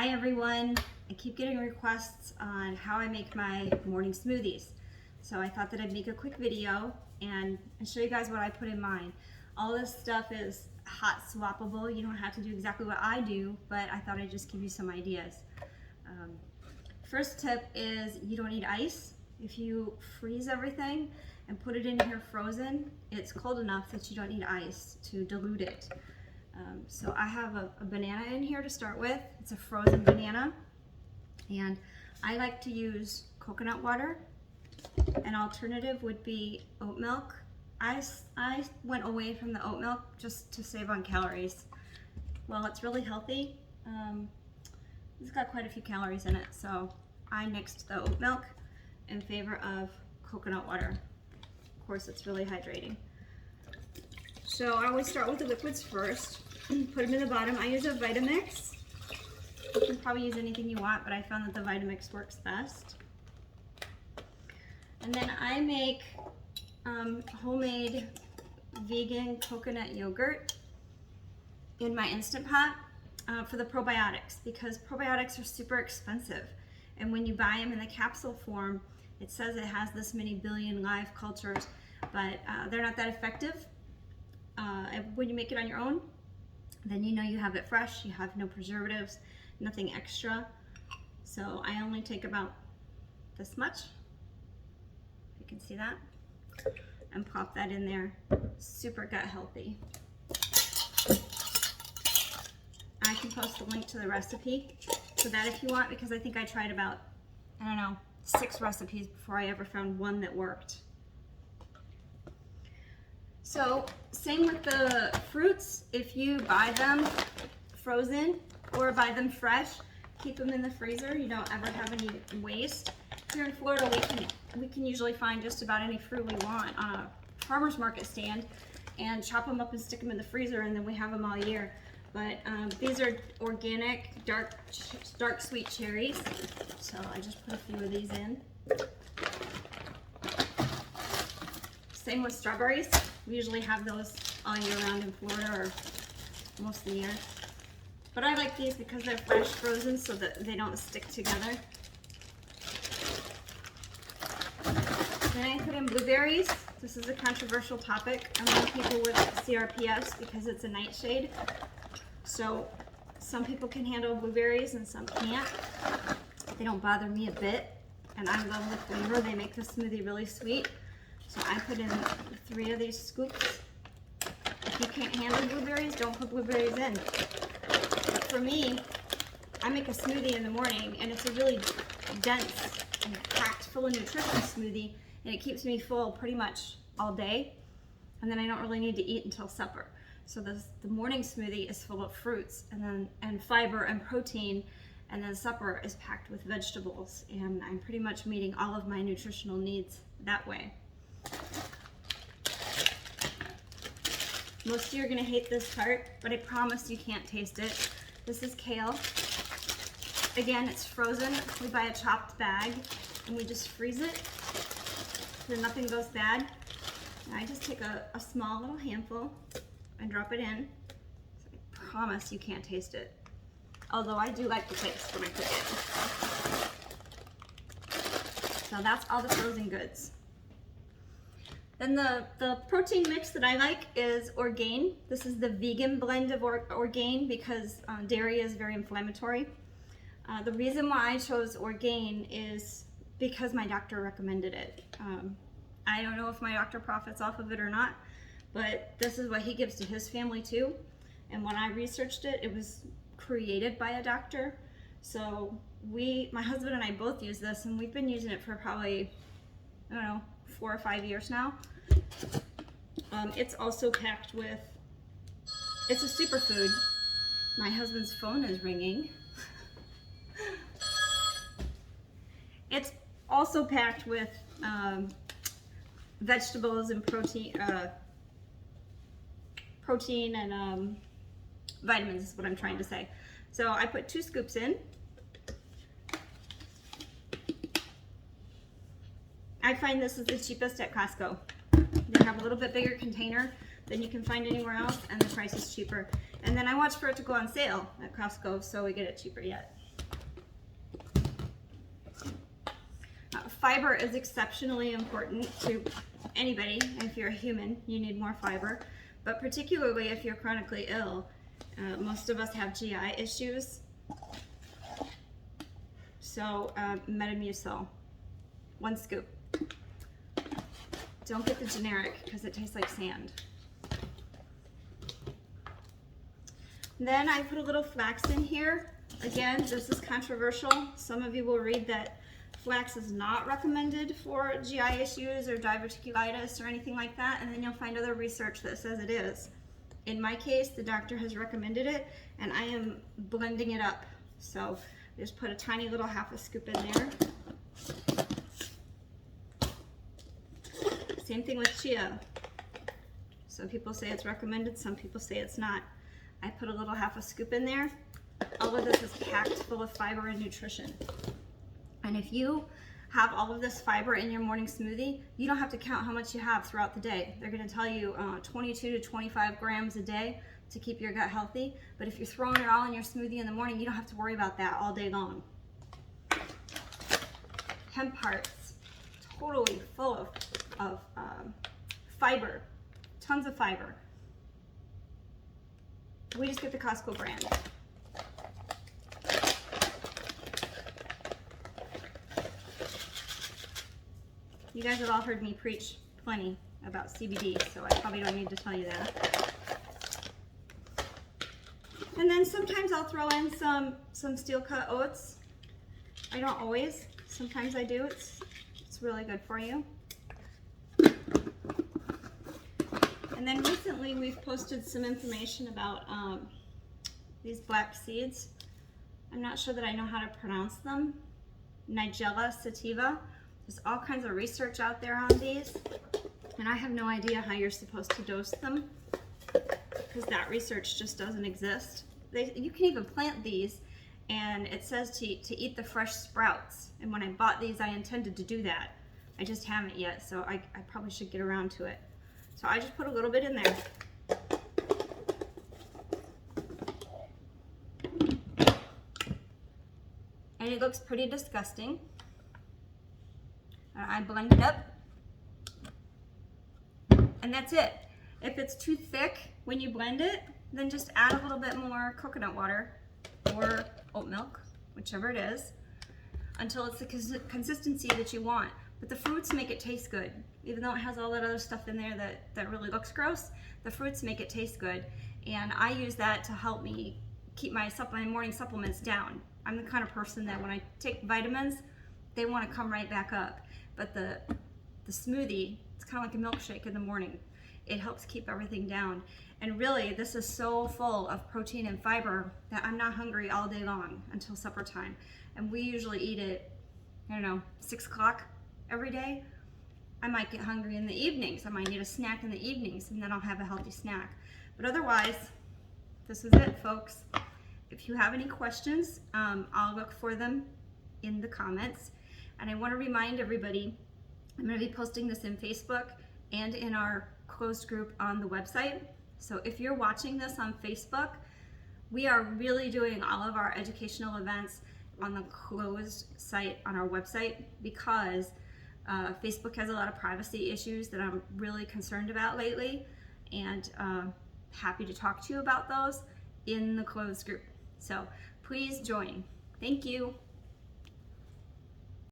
Hi everyone, I keep getting requests on how I make my morning smoothies. So I thought that I'd make a quick video and show you guys what I put in mine. All this stuff is hot swappable. You don't have to do exactly what I do, but I thought I'd just give you some ideas. First tip is you don't need ice. If you freeze everything and put it in here frozen, it's cold enough that you don't need ice to dilute it. So I have a banana in here to start with. It's a frozen banana, and I like to use coconut water. An alternative would be oat milk. I went away from the oat milk just to save on calories. Well, it's really healthy. It's got quite a few calories in it, so I nixed the oat milk in favor of coconut water. Of course, it's really hydrating. So I always start with the liquids first, put them in the bottom. I use a Vitamix. You can probably use anything you want, but I found that the Vitamix works best. And then I make homemade vegan coconut yogurt in my Instant Pot for the probiotics, because probiotics are super expensive. And when you buy them in the capsule form, it says it has this many billion live cultures, but they're not that effective. And when you make it on your own, then you know you have it fresh, you have no preservatives, nothing extra. So I only take about this much, you can see that, and pop that in there. Super gut healthy. I can post a link to the recipe for that if you want, because I think I tried about, 6 recipes before I ever found one that worked. So same with the fruits. If you buy them frozen or buy them fresh, keep them in the freezer. You don't ever have any waste. Here in Florida, we can usually find just about any fruit we want on a farmer's market stand and chop them up and stick them in the freezer, and then we have them all year. But these are organic, dark sweet cherries. So I just put a few of these in. Same with strawberries. We usually have those all year round in Florida, or most of the year. But I like these because they're fresh frozen so that they don't stick together. Then I put in blueberries. This is a controversial topic among people with CRPS because it's a nightshade. So some people can handle blueberries and some can't. They don't bother me a bit, and I love the flavor. They make the smoothie really sweet. So I put in 3 of these scoops. If you can't handle blueberries, don't put blueberries in. But for me, I make a smoothie in the morning, and it's a really dense and packed full of nutrition smoothie, and it keeps me full pretty much all day. And then I don't really need to eat until supper. So the morning smoothie is full of fruits and fiber and protein, and then supper is packed with vegetables, and I'm pretty much meeting all of my nutritional needs that way. Most of you are gonna hate this part, but I promise you can't taste it. This is kale. Again, it's frozen. We buy a chopped bag and we just freeze it so nothing goes bad. And I just take a small little handful and drop it in. So I promise you can't taste it. Although I do like the taste when I cook it. So that's all the frozen goods. Then the protein mix that I like is Orgain. This is the vegan blend of Orgain because dairy is very inflammatory. The reason why I chose Orgain is because my doctor recommended it. I don't know if my doctor profits off of it or not, but this is what he gives to his family too. And when I researched it, it was created by a doctor. So my husband and I both use this, and we've been using it for probably, 4 or 5 years now. It's also packed with, it's a superfood. My husband's phone is ringing. It's also packed with vegetables and protein and vitamins is what I'm trying to say. So I put 2 scoops in. I find this is the cheapest at Costco. They have a little bit bigger container than you can find anywhere else, and the price is cheaper. And then I watch for it to go on sale at Costco, so we get it cheaper yet. Fiber is exceptionally important to anybody. If you're a human, you need more fiber, but particularly if you're chronically ill. Most of us have GI issues. So Metamucil, 1 scoop. Don't get the generic because it tastes like sand. Then I put a little flax in here. Again, this is controversial. Some of you will read that flax is not recommended for GI issues or diverticulitis or anything like that, and then you'll find other research that says it is. In my case, the doctor has recommended it, and I am blending it up. So just put a tiny little half a scoop in there. Same thing with chia. Some people say it's recommended, some people say it's not. I put a little half a scoop in there. All of this is packed full of fiber and nutrition. And if you have all of this fiber in your morning smoothie, you don't have to count how much you have throughout the day. They're gonna tell you 22 to 25 grams a day to keep your gut healthy. But if you're throwing it all in your smoothie in the morning, you don't have to worry about that all day long. Hemp hearts, totally full of fiber, tons of fiber. We just get the Costco brand. You guys have all heard me preach plenty about CBD, so I probably don't need to tell you that. And then sometimes I'll throw in some steel cut oats. I don't always, sometimes I do. It's really good for you. And then recently we've posted some information about these black seeds. I'm not sure that I know how to pronounce them. Nigella sativa. There's all kinds of research out there on these, and I have no idea how you're supposed to dose them because that research just doesn't exist. You can even plant these, and it says to eat the fresh sprouts. And when I bought these, I intended to do that. I just haven't yet, so I probably should get around to it. So I just put a little bit in there. And it looks pretty disgusting. I blend it up. And that's it. If it's too thick when you blend it, then just add a little bit more coconut water or oat milk, whichever it is, until it's the consistency that you want. But the fruits make it taste good. Even though it has all that other stuff in there that really looks gross, the fruits make it taste good. And I use that to help me keep my morning supplements down. I'm the kind of person that when I take vitamins, they want to come right back up. But the smoothie, it's kind of like a milkshake in the morning. It helps keep everything down. And really, this is so full of protein and fiber that I'm not hungry all day long until supper time. And we usually eat it, I don't know, 6 o'clock every day. I might get hungry in the evenings. I might need a snack in the evenings, and then I'll have a healthy snack. But otherwise, this is it, folks. If you have any questions, I'll look for them in the comments. And I want to remind everybody, I'm going to be posting this in Facebook and in our closed group on the website. So if you're watching this on Facebook, we are really doing all of our educational events on the closed site on our website because Facebook has a lot of privacy issues that I'm really concerned about lately, and happy to talk to you about those in the closed group. So please join. Thank you.